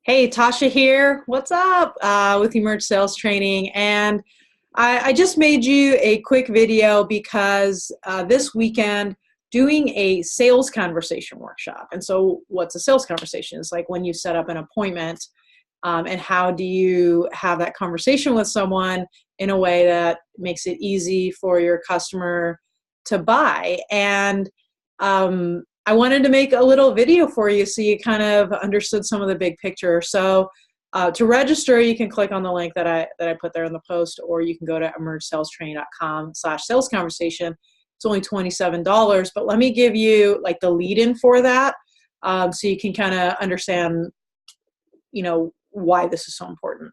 Hey, Tasha here. What's up with Emerge Sales Training? And I just made you a quick video because this weekend doing a sales conversation workshop. And so what's a sales conversation? It's like when you set up an appointment and how do you have that conversation with someone in a way that makes it easy for your customer to buy. And I wanted to make a little video for you so you kind of understood some of the big picture. So to register, you can click on the link that I put there in the post, or you can go to emergesalestraining.com/sales conversation. It's only $27, but let me give you like the lead in for that, so you can kind of understand, why this is so important.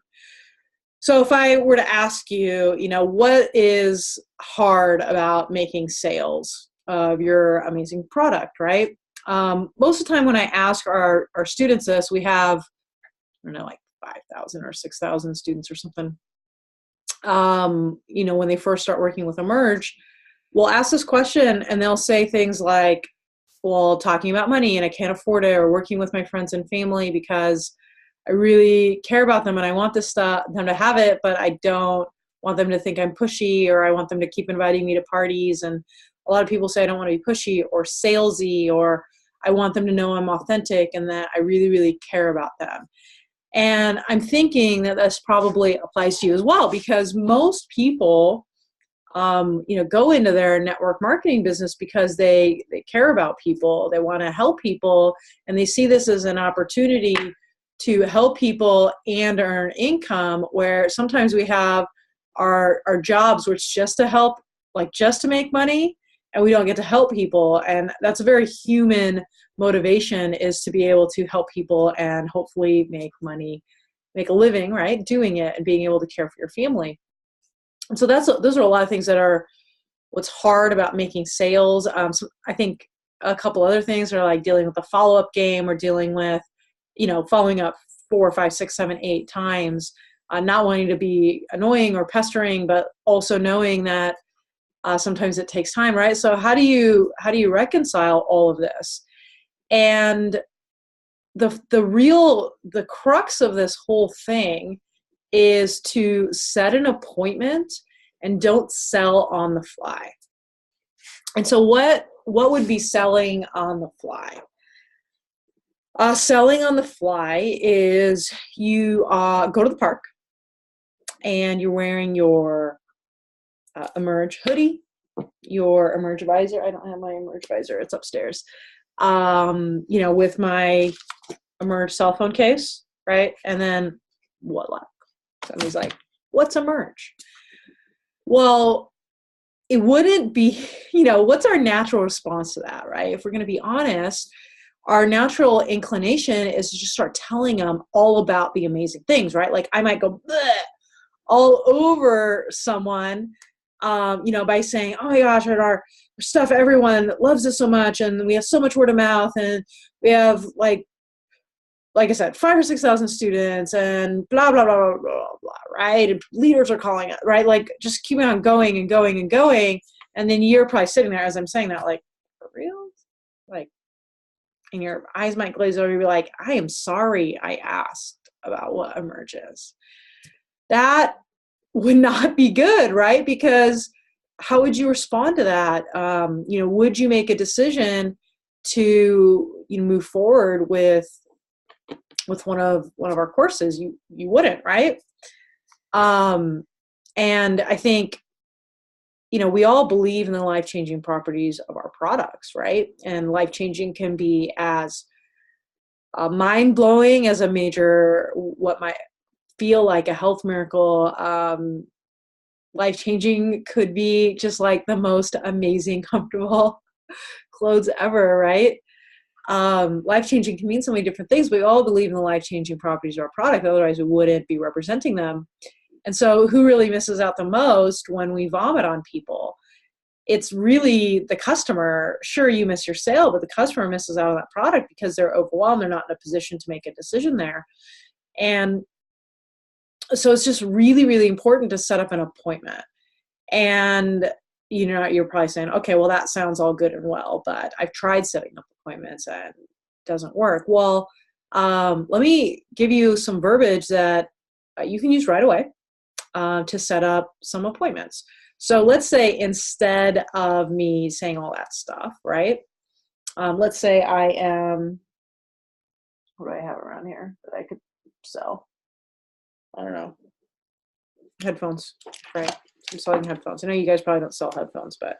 So if I were to ask you, what is hard about making sales of your amazing product, right? Most of the time when I ask our students this, we have, I don't know, like 5,000 or 6,000 students or something. When they first start working with Emerge, we'll ask this question and they'll say things like, well, talking about money and I can't afford it, or working with my friends and family because I really care about them and I want them to have it, but I don't want them to think I'm pushy, or I want them to keep inviting me to parties. And a lot of people say I don't want to be pushy or salesy, or I want them to know I'm authentic and that I really, really care about them. And I'm thinking that this probably applies to you as well, because most people, go into their network marketing business because they care about people, they want to help people, and they see this as an opportunity to help people and earn income, where sometimes we have our jobs which just to help, like just to make money, and we don't get to help people. And that's a very human motivation, is to be able to help people and hopefully make money, make a living, right, doing it, and being able to care for your family. And so those are a lot of things that are what's hard about making sales. So I think a couple other things are like dealing with the follow-up game, or dealing with, following up 4, 5, 6, 7, 8 times, not wanting to be annoying or pestering, but also knowing that sometimes it takes time, right? So how do you reconcile all of this? And the crux of this whole thing is to set an appointment and don't sell on the fly. And so what would be selling on the fly? Selling on the fly is you go to the park and you're wearing your Emerge hoodie, your Emerge visor. I don't have my Emerge visor, it's upstairs. With my Emerge cell phone case, right? And then voila. Somebody's like, what's Emerge? Well, it wouldn't be, what's our natural response to that, right? If we're going to be honest, our natural inclination is to just start telling them all about the amazing things, right? Like I might go all over someone, by saying, oh my gosh, our stuff, everyone loves it so much, and we have so much word of mouth, and we have like I said, 5,000 or 6,000 students, and blah, blah, blah, blah, blah, blah, right? And leaders are calling it, right? Like just keep on going and going and going. And then you're probably sitting there as I'm saying that, like, for real? Like, and your eyes might glaze over. You're like, I am sorry I asked about what Emerge is. That would not be good, right? Because how would you respond to that? Would you make a decision to move forward with one of our courses? You wouldn't, right? And I think we all believe in the life-changing properties of our products, right? And life-changing can be as mind-blowing as a major, what might feel like a health miracle. Life-changing could be just like the most amazing, comfortable clothes ever, right? Life-changing can mean so many different things. We all believe in the life-changing properties of our product, otherwise we wouldn't be representing them. And so who really misses out the most when we vomit on people? It's really the customer. Sure, you miss your sale, but the customer misses out on that product because they're overwhelmed. They're not in a position to make a decision there. And so it's just really, really important to set up an appointment. And you're probably saying, okay, well, that sounds all good and well, but I've tried setting up appointments and it doesn't work. Well, Let me give you some verbiage that you can use right away to set up some appointments. So let's say instead of me saying all that stuff, right? Let's say I am, what do I have around here that I could sell? I don't know. Headphones, right? I'm selling headphones. I know you guys probably don't sell headphones, but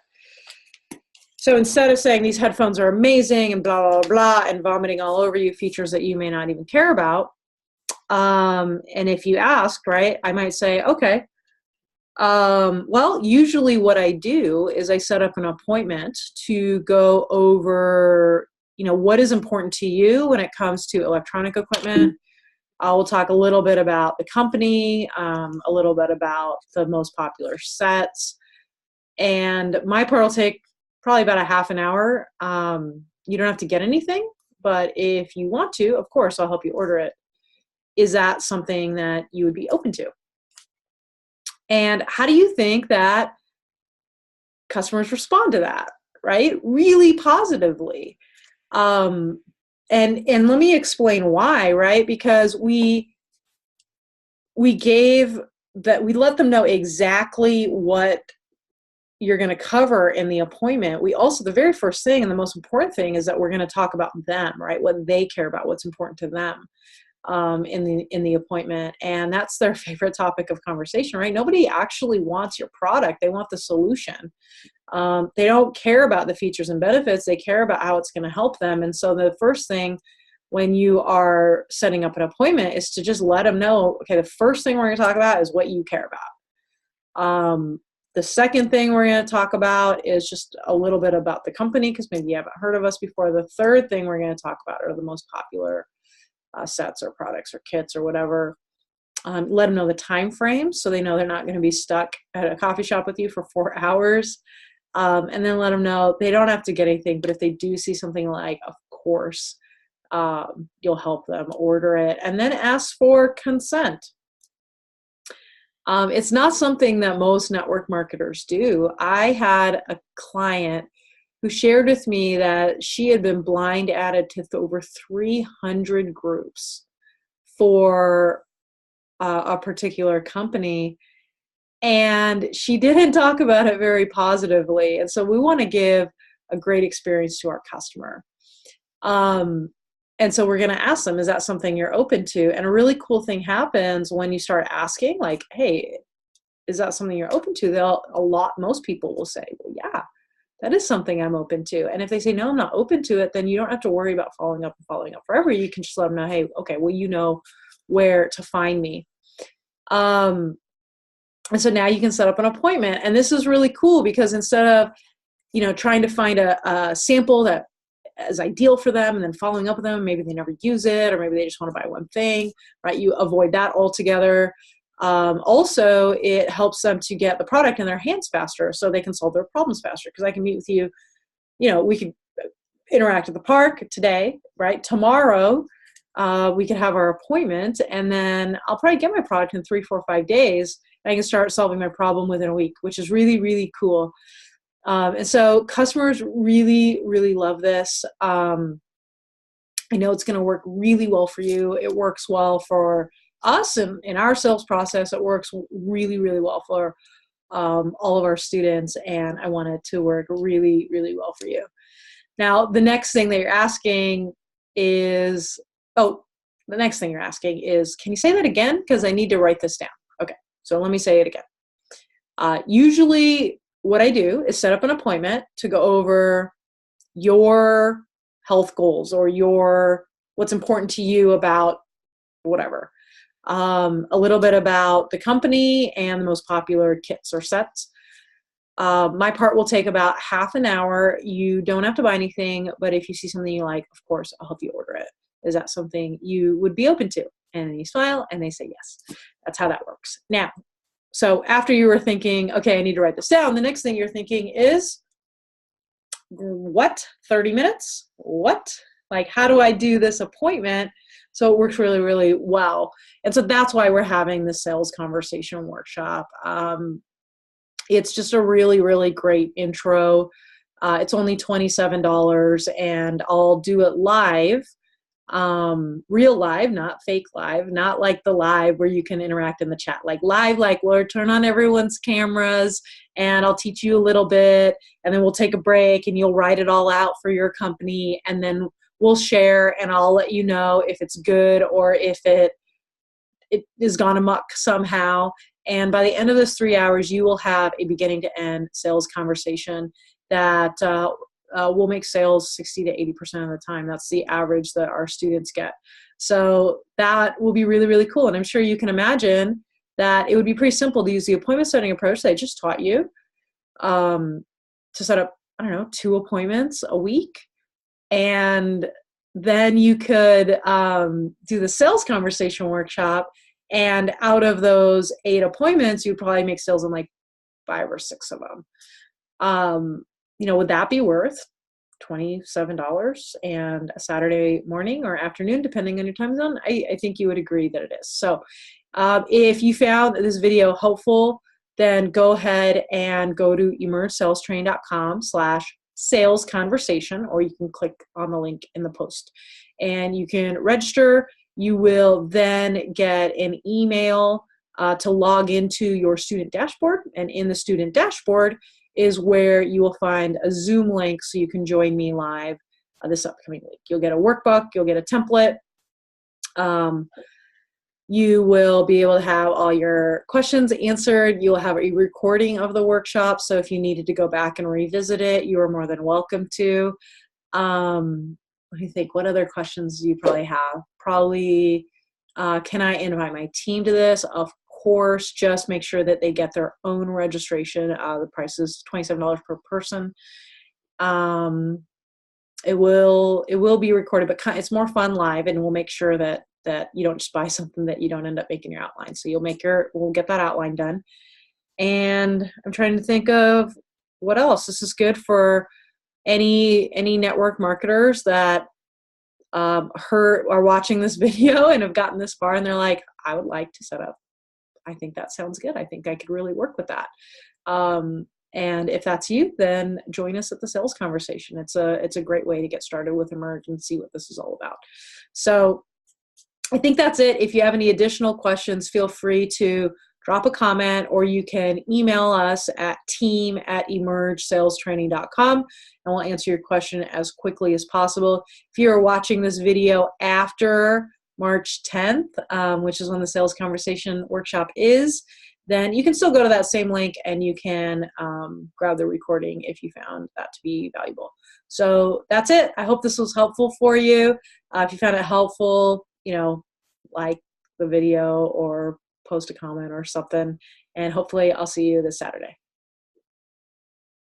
so instead of saying these headphones are amazing and blah, blah, blah, and vomiting all over you features that you may not even care about, and if you ask, right, I might say, okay, well, usually what I do is I set up an appointment to go over, what is important to you when it comes to electronic equipment. We'll talk a little bit about the company, a little bit about the most popular sets, and my part will take probably about a half an hour. You don't have to get anything, but if you want to, of course, I'll help you order it. Is that something that you would be open to? And how do you think that customers respond to that, right? Really positively. And let me explain why, right? Because we let them know exactly what you're going to cover in the appointment. We also, the very first thing and the most important thing is that we're going to talk about them, right? What they care about, what's important to them in the appointment. And that's their favorite topic of conversation, right? Nobody actually wants your product. They want the solution. They don't care about the features and benefits. They care about how it's going to help them. And so the first thing when you are setting up an appointment is to just let them know, okay, the first thing we're going to talk about is what you care about. The second thing we're going to talk about is just a little bit about the company, because maybe you haven't heard of us before. The third thing we're going to talk about are the most popular sets or products or kits or whatever. Let them know the time frame so they know they're not going to be stuck at a coffee shop with you for 4 hours. And then let them know they don't have to get anything, but if they do see something like, of course, you'll help them order it. And then ask for consent. It's not something that most network marketers do. I had a client who shared with me that she had been blind added to over 300 groups for a particular company, and she didn't talk about it very positively. And so we want to give a great experience to our customer. And so we're going to ask them, is that something you're open to? And a really cool thing happens when you start asking, like, hey, is that something you're open to? Most people will say, well, yeah, that is something I'm open to. And if they say, no, I'm not open to it, then you don't have to worry about following up forever. You can just let them know, hey, okay, well, you know where to find me. And so now you can set up an appointment. And this is really cool because instead of, trying to find a sample that is ideal for them and then following up with them, maybe they never use it, or maybe they just want to buy one thing, right? You avoid that altogether. Also, it helps them to get the product in their hands faster so they can solve their problems faster. Because I can meet with you, we could interact at the park today, right? Tomorrow, we could have our appointment, and then I'll probably get my product in 3, 4, 5 days, and I can start solving my problem within a week, which is really, really cool. And so customers really, really love this. I know it's going to work really well for you. It works well for us and in our sales process. It works really, really well for all of our students, and I want it to work really, really well for you. Now, the next thing that you're asking is, can you say that again? Because I need to write this down. Okay, so let me say it again. Usually what I do is set up an appointment to go over your health goals or what's important to you about whatever. A little bit about the company and the most popular kits or sets. My part will take about half an hour. You don't have to buy anything, but if you see something you like, of course, I'll help you order it. Is that something you would be open to? And then you smile and they say yes. That's how that works. Now, so after you were thinking, okay, I need to write this down, the next thing you're thinking is, what? 30 minutes? What? Like, how do I do this appointment so it works really, really well? And so that's why we're having the sales conversation workshop. It's just a really, really great intro. It's only $27, and I'll do it live real live, not fake live, not like the live where you can interact in the chat, like live, like we'll turn on everyone's cameras and I'll teach you a little bit and then we'll take a break and you'll write it all out for your company and then we'll share and I'll let you know if it's good or if it is gone amok somehow. And by the end of those 3 hours, you will have a beginning to end sales conversation that will make sales 60 to 80% of the time. That's the average that our students get. So that will be really, really cool. And I'm sure you can imagine that it would be pretty simple to use the appointment setting approach that I just taught you to set up, I don't know, 2 appointments a week. And then you could do the sales conversation workshop. And out of those 8 appointments, you'd probably make sales in like 5 or 6 of them. Would that be worth $27 and a Saturday morning or afternoon, depending on your time zone? I think you would agree that it is. So if you found this video helpful, then go ahead and go to emergesalestraining.com/sales conversation, or you can click on the link in the post and you can register. You will then get an email to log into your student dashboard, and in the student dashboard is where you will find a Zoom link so you can join me live this upcoming week. You'll get a workbook, you'll get a template. You will be able to have all your questions answered. You'll have a recording of the workshop, so if you needed to go back and revisit it, you are more than welcome to. What do you think? What other questions do you probably have? Probably, can I invite my team to this? Of course, just make sure that they get their own registration. The price is $27 per person. It will be recorded, but it's more fun live, and we'll make sure that you don't just buy something that you don't end up making your outline. So we'll get that outline done. And I'm trying to think of what else. This is good for any network marketers that are watching this video and have gotten this far and they're like, I would like to set up. I think that sounds good. I think I could really work with that. And if that's you, then join us at the sales conversation. It's a great way to get started with Emerge and see what this is all about. So I think that's it. If you have any additional questions, feel free to drop a comment, or you can email us at team@emergesalestraining.com and we'll answer your question as quickly as possible. If you're watching this video after March 10th, which is when the sales conversation workshop is, then you can still go to that same link and you can grab the recording if you found that to be valuable. So that's it. I hope this was helpful for you. If you found it helpful, like the video or post a comment or something, and hopefully I'll see you this Saturday.